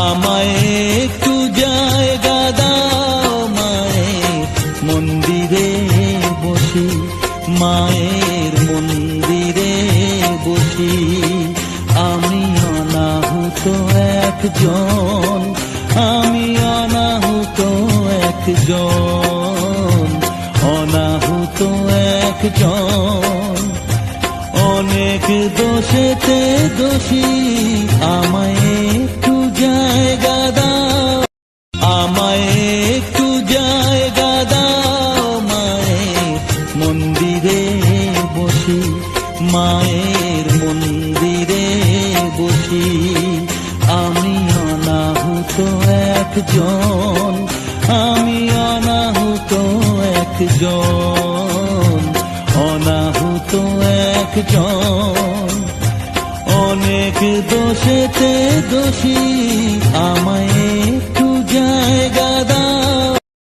আমায় একটু জায়গা দাও মায়ের মন্দিরে বসি, মায়ের মন্দিরে বসি। আমি অনাহুত একজন, আমি অনাহুত একজন, অনাহুত একজন। অনেক দোষেতে দোষী, আমায় একটু জায়গা দাও, আমায় একটু জায়গা দাও মায়ের মন্দিরে বসি, মায়ের মন্দিরে বসি। আমি অনাহুত একজন, আমি অনাহুত একজন, অনাহুত একজন। অনেক দোষেতে দোষী,